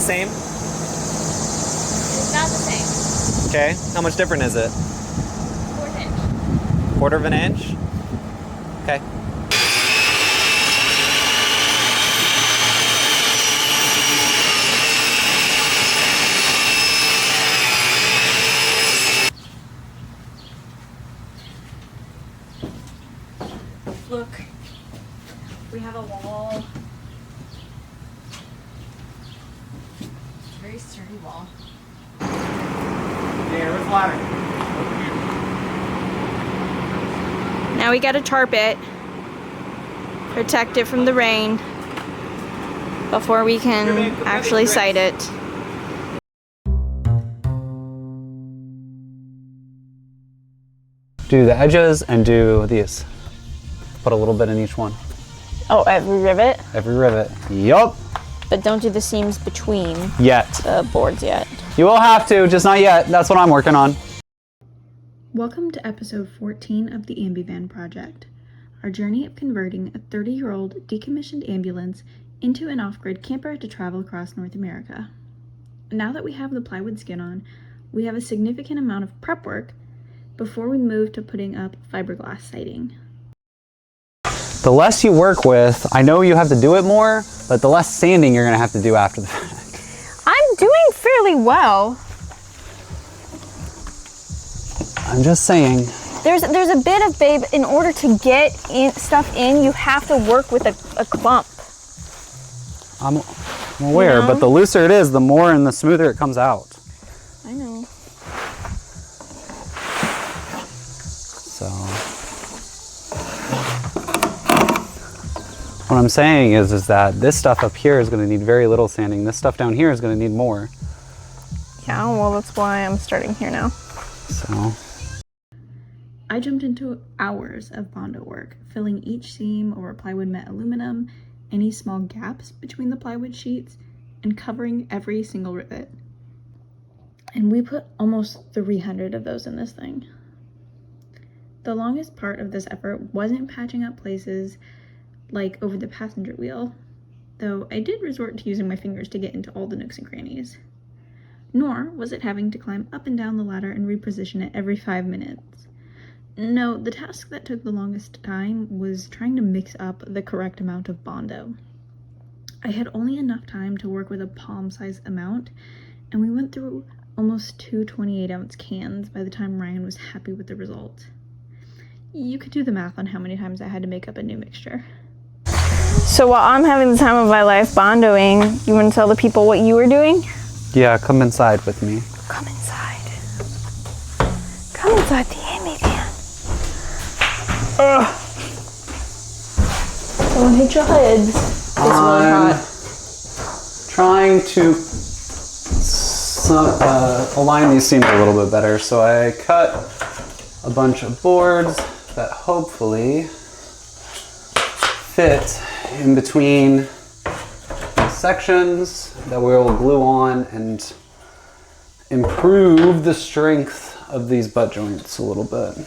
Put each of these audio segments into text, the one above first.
same? It's not the same. Okay. How much different is it? 1/4 inch. 1/4 of an inch? Okay. Look, we have a wall. It's a very sturdy wall. Yeah, where's the ladder? Now we gotta tarp it, protect it from the rain before we can actually site it. Do the edges and do these. Put a little bit in each one. Oh, every rivet? Every rivet. Yup. But don't do the seams between Yet. the boards yet. You will have to, just not yet. That's what I'm working on. Welcome to episode 14 of the Ambivan project, our journey of converting a 30-year-old decommissioned ambulance into an off-grid camper to travel across North America. Now that we have the plywood skin on, we have a significant amount of prep work before we move to putting up fiberglass siding. The less you work with, I know you have to do it more, but the less sanding you're gonna have to do after the fact. I'm doing fairly well. I'm just saying. There's a bit of, babe, in order to get stuff in, you have to work with a clump. I'm aware, You know? but the looser it is, the more and the smoother it comes out. I know. So. What I'm saying is that this stuff up here is going to need very little sanding. This stuff down here is going to need more. Yeah, well, that's why I'm starting here now. So. I jumped into hours of Bondo work, filling each seam over plywood met aluminum, any small gaps between the plywood sheets, and covering every single rivet. And we put almost 300 of those in this thing. The longest part of this effort wasn't patching up places like over the passenger wheel, though I did resort to using my fingers to get into all the nooks and crannies. Nor was it having to climb up and down the ladder and reposition it every 5 minutes. No, the task that took the longest time was trying to mix up the correct amount of Bondo. I had only enough time to work with a palm-sized amount, and we went through almost 2 28-ounce cans by the time Ryan was happy with the result. You could do the math on how many times I had to make up a new mixture. So while I'm having the time of my life bondoing, you want to tell the people what you were doing? Yeah, come inside with me. Come inside. Come inside the Ambivan. Ugh. Don't hit your heads. It's really hot. Trying to align these seams a little bit better. So I cut a bunch of boards that hopefully fit in between sections that we will glue on and improve the strength of these butt joints a little bit.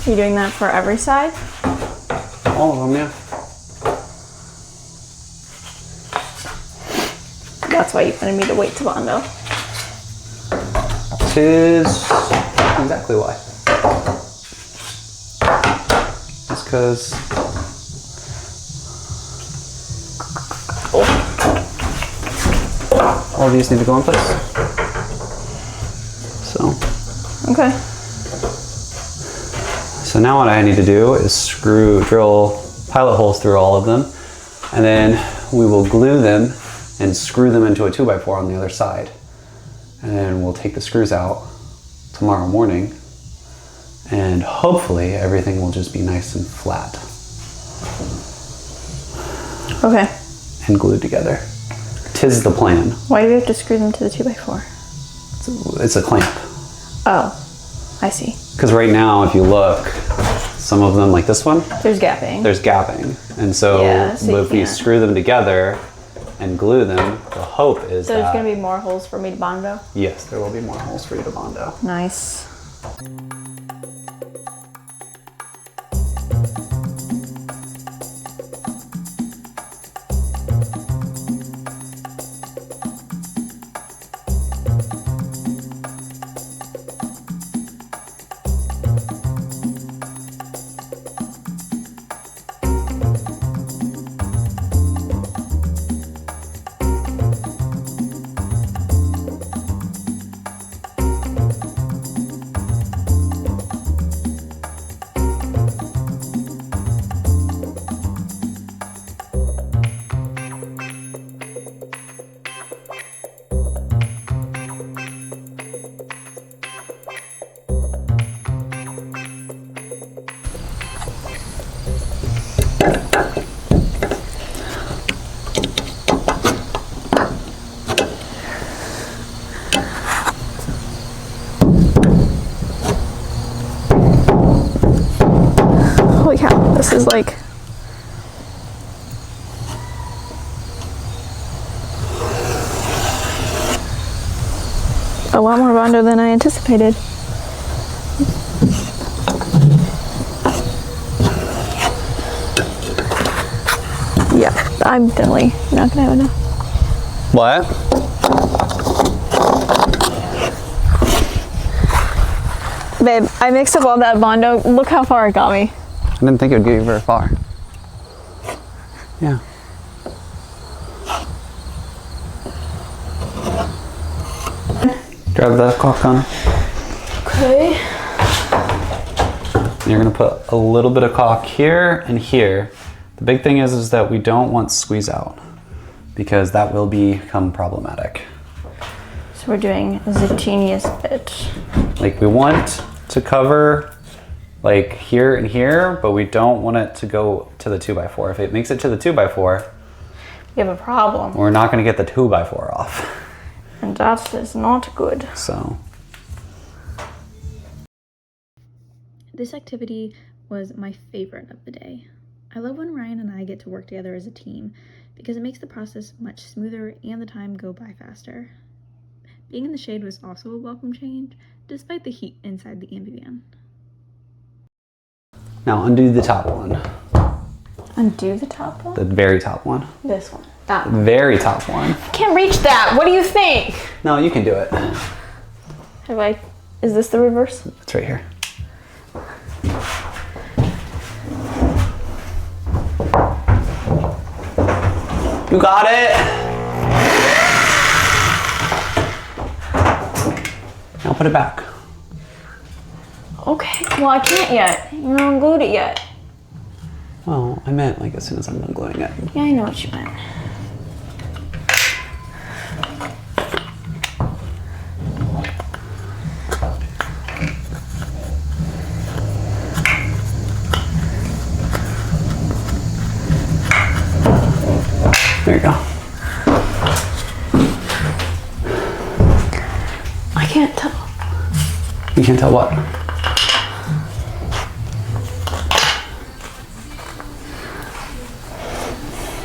You're doing that for every side? All of them, yeah. That's why you wanted me to wait to bondo. Tis exactly why. Just because all these need to go in place. So. Okay. So now what I need to do is drill pilot holes through all of them, and then we will glue them and screw them into a 2x4 on the other side. And then we'll take the screws out tomorrow morning, and hopefully everything will just be nice and flat. Okay. And glued together. 'Tis the plan. Why do we have to screw them to the 2x4? It's a clamp. Oh, I see. Because right now, if you look, some of them, like this one, There's gapping. there's gapping. And so, Yeah, so you if we can't. screw them together and glue them, the hope is So that... there's going to be more holes for me to bondo? Yes, there will be more holes for you to bondo. Nice. is like... a lot more Bondo than I anticipated. Yeah, I'm definitely not gonna have enough. What? Babe, I mixed up all that Bondo. Look how far it got me. I didn't think it would get you very far. Yeah. Grab the caulk gun. Okay. You're gonna put a little bit of caulk here and here. The big thing is that we don't want squeeze out because that will become problematic. So we're doing the teeniest bit. Like we want to cover like here and here, but we don't want it to go to the 2x4. If it makes it to the 2x4, We have a problem. we're not gonna get the 2x4 off. And that is not good. So. This activity was my favorite of the day. I love when Ryan and I get to work together as a team because it makes the process much smoother and the time go by faster. Being in the shade was also a welcome change, despite the heat inside the Ambivan. Now undo the top one. Undo the top one? The very top one. This one. That The one. very top one. Can't reach that. What do you think? No, you can do it. Have I... Is this the reverse? It's right here. You got it! Now put it back. Okay. Well, I can't yet. You haven't glued it yet. Well, I meant like as soon as I'm done gluing it. Yeah, I know what you meant. There you go. I can't tell. You can't tell what?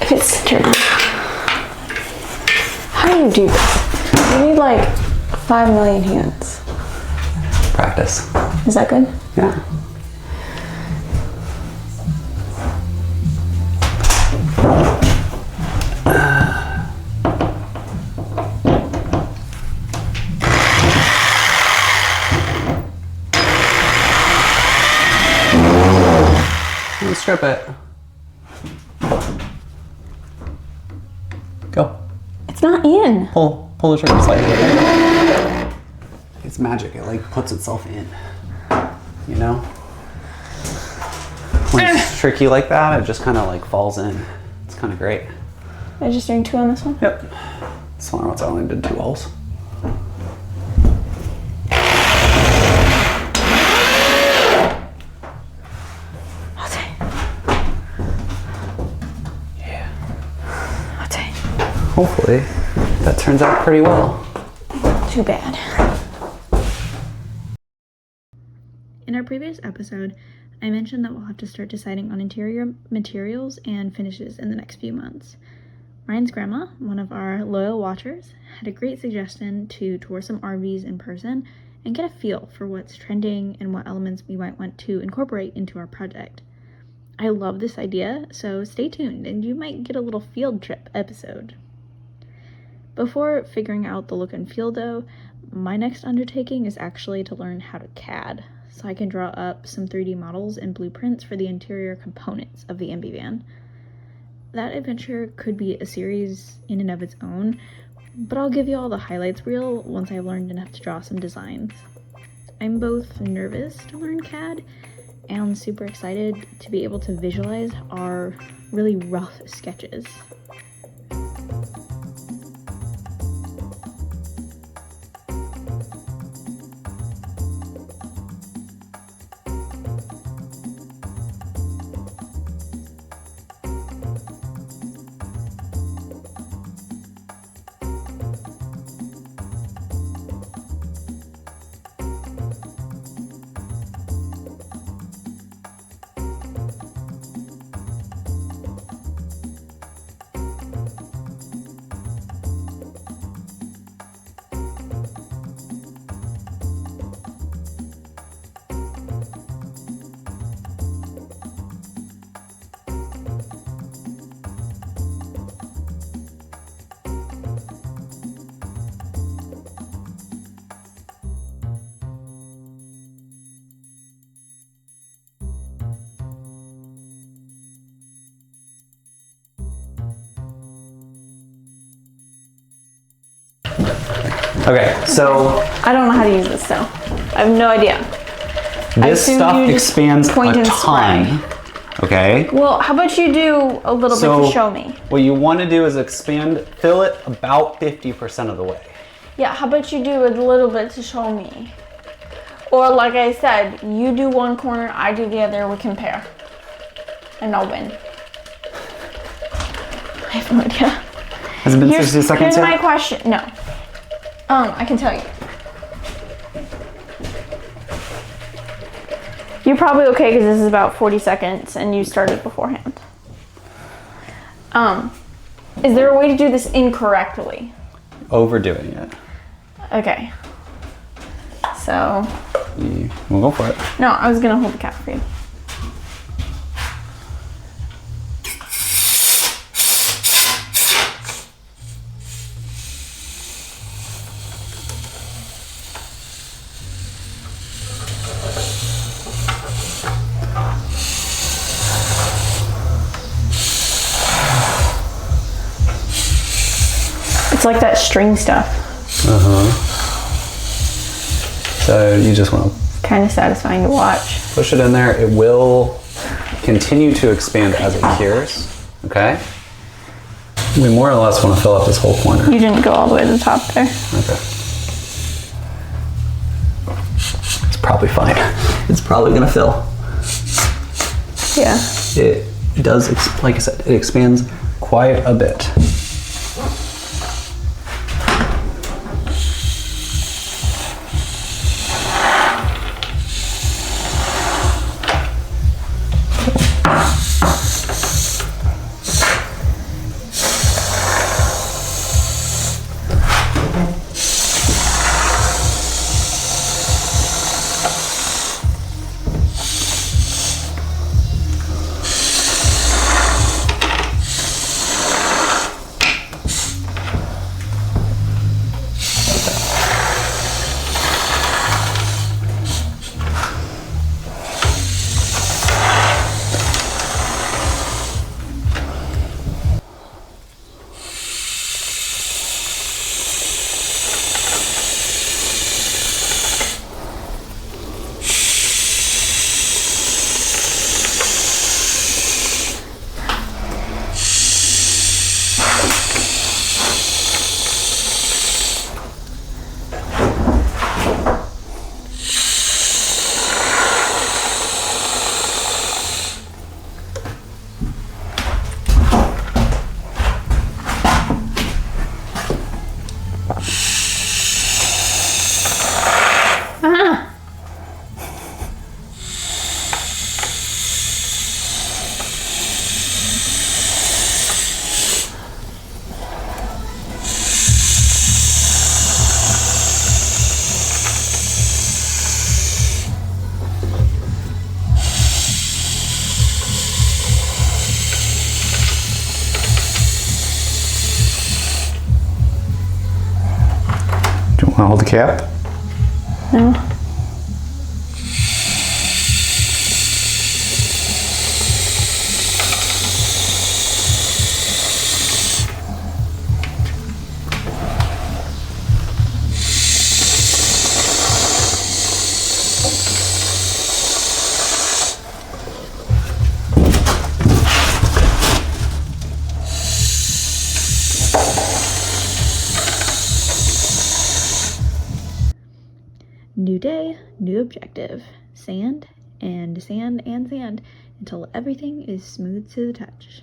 If it's centered. How do you do this? You need like 5 million hands. Practice. Is that good? Yeah. Let's strip it. Go. It's not in. Pull the trigger slightly. It's magic. It like puts itself in. You know? When it's tricky like that, it just kind of like falls in. It's kind of great. Am I just doing 2 on this one? Yep. This one I only did 2 holes. Okay. Yeah. Okay. Hopefully that turns out pretty well. Too bad. In our previous episode, I mentioned that we'll have to start deciding on interior materials and finishes in the next few months. Ryan's grandma, one of our loyal watchers, had a great suggestion to tour some RVs in person and get a feel for what's trending and what elements we might want to incorporate into our project. I love this idea, so stay tuned and you might get a little field trip episode. Before figuring out the look and feel though, my next undertaking is actually to learn how to CAD, so I can draw up some 3D models and blueprints for the interior components of the Ambivan. That adventure could be a series in and of its own, but I'll give you all the highlights reel once I've learned enough to draw some designs. I'm both nervous to learn CAD and super excited to be able to visualize our really rough sketches. Okay, so I don't know how to use this still. I have no idea. this stuff expands a point and ton. Okay. Well, how about you do a little bit to show me? What you want to do is fill it about 50% of the way. Yeah, how about you do a little bit to show me? Or like I said, you do one corner, I do the other, we compare. And I'll win. I have no idea. Has it been 60 seconds Here's yet? my question. No. I can tell you. You're probably okay because this is about 40 seconds and you started beforehand. Is there a way to do this incorrectly? Overdoing it. Okay. So. We'll go for it. No, I was gonna hold the cap for you. It's like that string stuff. So you just want to Kind of satisfying to watch. push it in there. It will continue to expand as it cures. Okay. We more or less want to fill up this whole corner. You didn't go all the way to the top there. Okay. It's probably fine. It's probably gonna fill. Yeah. It does, like I said, it expands quite a bit. Want to hold the cap? No. New day, new objective. Sand and sand and sand until everything is smooth to the touch.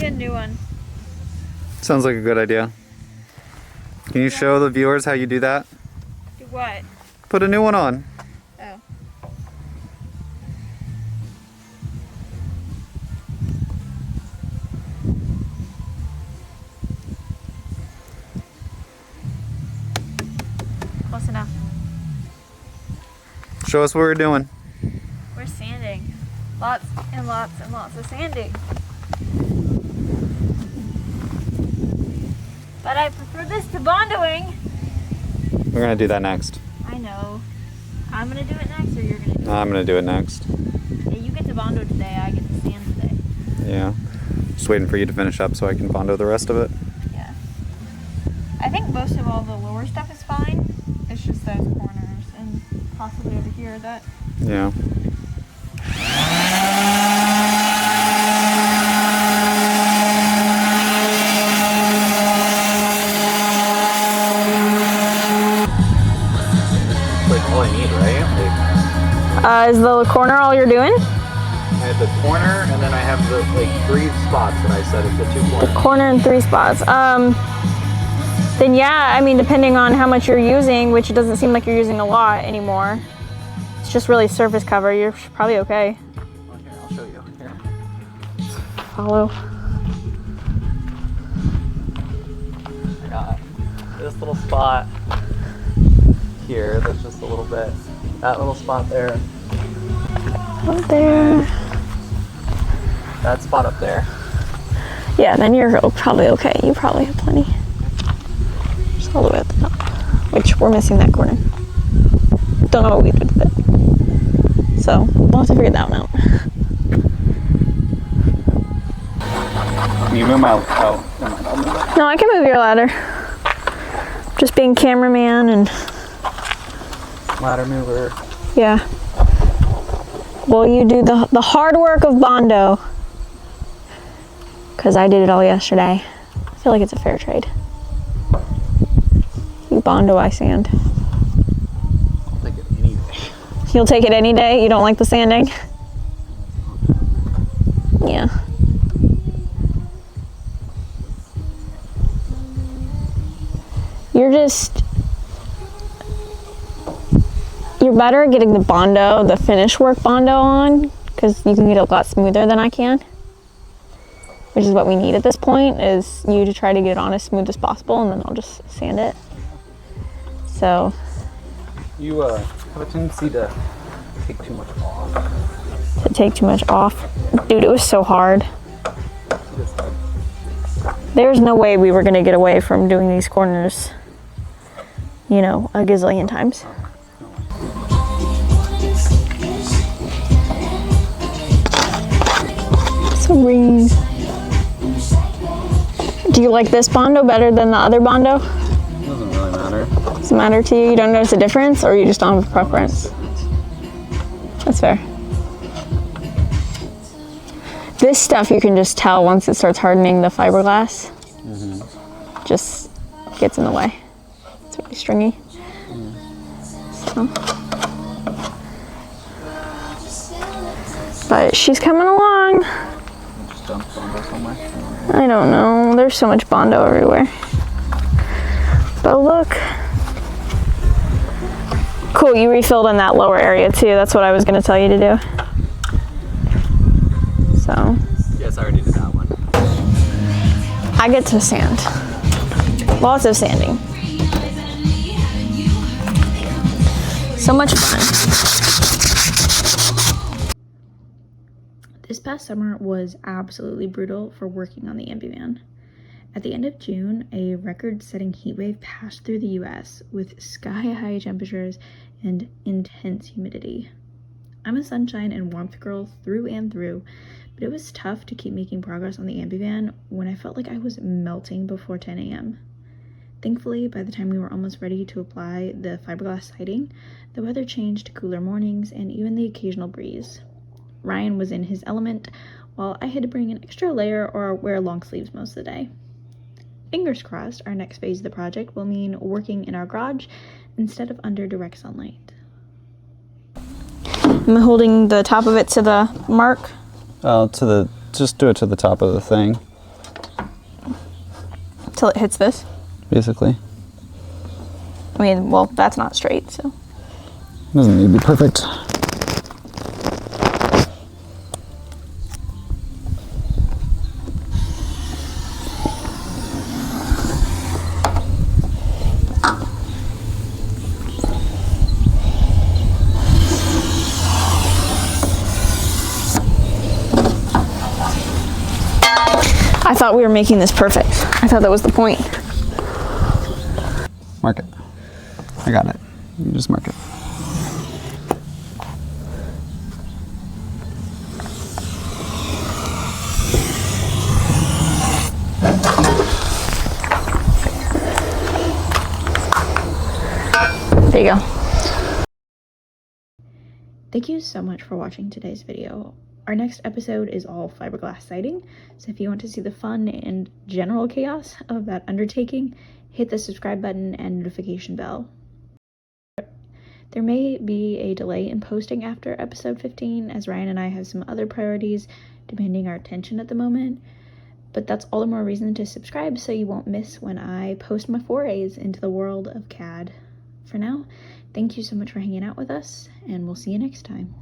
Get a new one. Sounds like a good idea. Can you show the viewers how you do that? Do what? Put a new one on. Oh. Close enough. Show us what we're doing. We're sanding. Lots and lots and lots of sanding. But I prefer this to bondoing. We're gonna do that next. I know. I'm gonna do it next, or you're gonna do it? I'm gonna do it next. Yeah, you get to bondo today, I get to sand today. Yeah. Just waiting for you to finish up so I can bondo the rest of it. Yeah. I think most of all the lower stuff is fine. It's just those corners and possibly over here that. Yeah. Like all I need, right? Is the corner all you're doing? I have the corner, and then I have the 3 spots that I said is the 2 corners. Corner and 3 spots. Then yeah, I mean, depending on how much you're using, which it doesn't seem like you're using a lot anymore. It's just really surface cover. You're probably okay. Well, here, I'll show you. Here. Follow. I got this little spot here. That's just a little bit. That little spot there. Up there. That spot up there. Yeah, then you're probably okay. You probably have plenty. Just all the way up the top. Which we're missing that corner. Don't know what we did with it. So we'll have to figure that one out. Can you move my out? No, I can move your ladder. Just being cameraman and Ladder mover. yeah. Well, you do the hard work of bondo. Because I did it all yesterday. I feel like it's a fair trade. You bondo, I sand. I'll take it any day. You'll take it any day? You don't like the sanding? Yeah. You're better at getting the bondo, the finish work bondo on, because you can get it a lot smoother than I can. Which is what we need at this point, is you to try to get it on as smooth as possible, and then I'll just sand it. So. You have a tendency to take too much off. To take too much off. Dude, it was so hard. There's no way we were gonna get away from doing these corners, you know, a gazillion times. So green. Do you like this bondo better than the other bondo? Doesn't really matter. Does it matter to you? You don't notice a difference, or you just don't have a preference? That's fair. This stuff you can just tell once it starts hardening, the fiberglass just gets in the way. It's really stringy. So. But she's coming along. Just dump bondo somewhere. I don't know. There's so much bondo everywhere. But look. Cool, you refilled in that lower area too. That's what I was going to tell you to do. So. Yes, I already did that one. I get to sand. Lots of sanding. So much fun. This past summer was absolutely brutal for working on the Ambivan. At the end of June, a record-setting heat wave passed through the US with sky-high temperatures and intense humidity. I'm a sunshine and warmth girl through and through, but it was tough to keep making progress on the Ambivan when I felt like I was melting before 10 a.m. Thankfully, by the time we were almost ready to apply the fiberglass siding, the weather changed to cooler mornings and even the occasional breeze. Ryan was in his element, while I had to bring an extra layer or wear long sleeves most of the day. Fingers crossed, our next phase of the project will mean working in our garage instead of under direct sunlight. I'm holding the top of it to the mark. Just do it to the top of the thing, Till it hits this. basically. I mean, well, that's not straight, so. Doesn't need to be perfect. I thought we were making this perfect. I thought that was the point. Mark it. I got it. You just mark it. There you go. Thank you so much for watching today's video. Our next episode is all fiberglass siding, so if you want to see the fun and general chaos of that undertaking, hit the subscribe button and notification bell. There may be a delay in posting after episode 15, as Ryan and I have some other priorities demanding our attention at the moment, but that's all the more reason to subscribe so you won't miss when I post my forays into the world of CAD. For now, thank you so much for hanging out with us, and we'll see you next time.